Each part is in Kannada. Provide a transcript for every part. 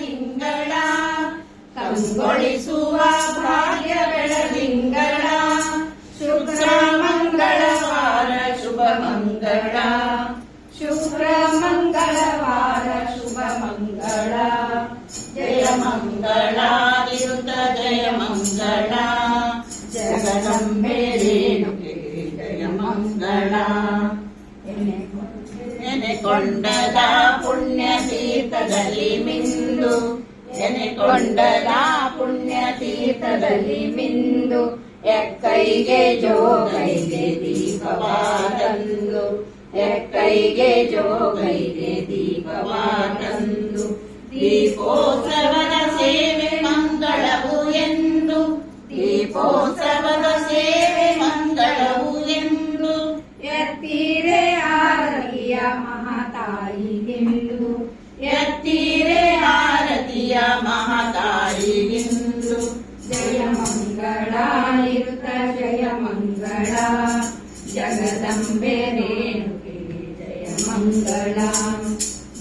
ತಿಂಗಳ ಕಂಗೊಳಿಸುವ ಭಾಗ್ಯ ಬೆಳದಿಂಗಳ ಶುಕ್ರ ಮಂಗಳವಾರ ಶುಭ ಮಂಗಳ ಶುಕ್ರ ಮಂಗಳವಾರ ಶುಭ ಮಂಗಳ ಜಯ ಮಂಗಳ ನಿರುತ ಜಯ ಮಂಗಳ ಜಗದಂಬೆ ರೇಣುಕೆ ಜಯ ಮಂಗಳ ಎನೆಕೊಂಡದ ಪುಣ್ಯ ತೀರ್ಥದಲ್ಲಿ ಮಿಂದು ಎನೆಕೊಂಡದ ಪುಣ್ಯ ತೀರ್ಥದಲ್ಲಿ ಮಿಂದು ಎಕ್ಕೈಗೆ ಜೋಗೈಗೆ ದೀಪವಾದಂದು ಎಕ್ಕೈಗೆ ಜೋಗೈಗೆ ದೀಪವಾದಂದು ದೀಪೋತ್ಸವದ ಸೇವೆ ಮಂಗಳವು ಎಂದು ದೀಪೋತ್ಸವದ ಸೇವೆ ಮಂಗಳವು ಎಂದು ಎತ್ತೀರೆ ಆರತಿಯ ಮಹಾತಾಯಿಗೆಂದು ಎತ್ತೀರೆ ಆರತಿಯ ಮಹಾತಾಯಿಗೆಂದು ಜಯ ಮಂಗಳ ನಿರುತ ಜಯ ಮಂಗಳ ಜಗದಂಬೆ ರೇಣುಕೆ ಜಯ ಮಂಗಳ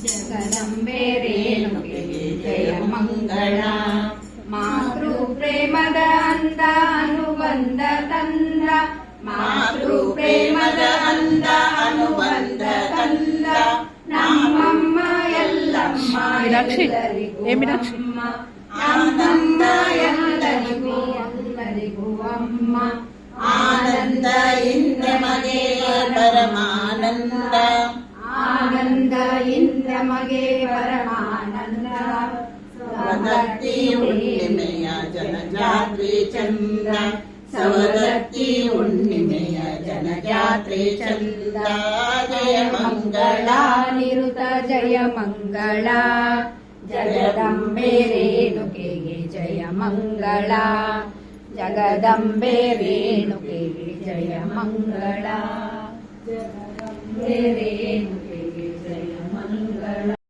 ಜಗದಂಬೆ ರೇಣುಕೆ ಜಯ ಮಂಗಳ ಮಾತೃ ಪ್ರೇಮದ ಅಂದ ಅನುಬಂಧ ತಂದ ಮಾತೃ ಪ್ರೇಮದ ಅಂದ ಅನುಬಂಧ ತಂದ ನಮ್ಮಮ್ಮ ಎಲ್ಲಮ್ಮ ಎಲ್ಲರಿಗೂ ಆನಂದ ಎಲ್ಲರಿಗೂ ಎಲ್ಲರಿಗೂ ಅಮ್ಮ ಆನಂದ ಇಂದ್ರಮಗೆ ಪರಮಾನಂದ ಆನಂದ ಇಂದ್ರಮಗೆ ಪರಮಾನಂದ ಸವದತ್ತಿ ಹುಣ್ಣಿಮೆಯ ಜನಜಾತ್ರೆ ಚಂದ ಸವದತ್ತಿ ಹುಣ್ಣಿಮೆಯ ಜನಜಾತ್ರೆ ಚಂದ ಜಯ ಮಂಗಳ ನಿರುತ ಜಯ ಮಂಗಳ ಜಗದಂಬೆ ರೇಣುಕೆಗೆ ಜಯ ಮಂಗಳ ಜಗದಂಬೆ ರೇಣುಕೆಗೆ ಜಯ ಮಂಗಳ ಜಗದಂಬೆ ರೇಣುಕೆ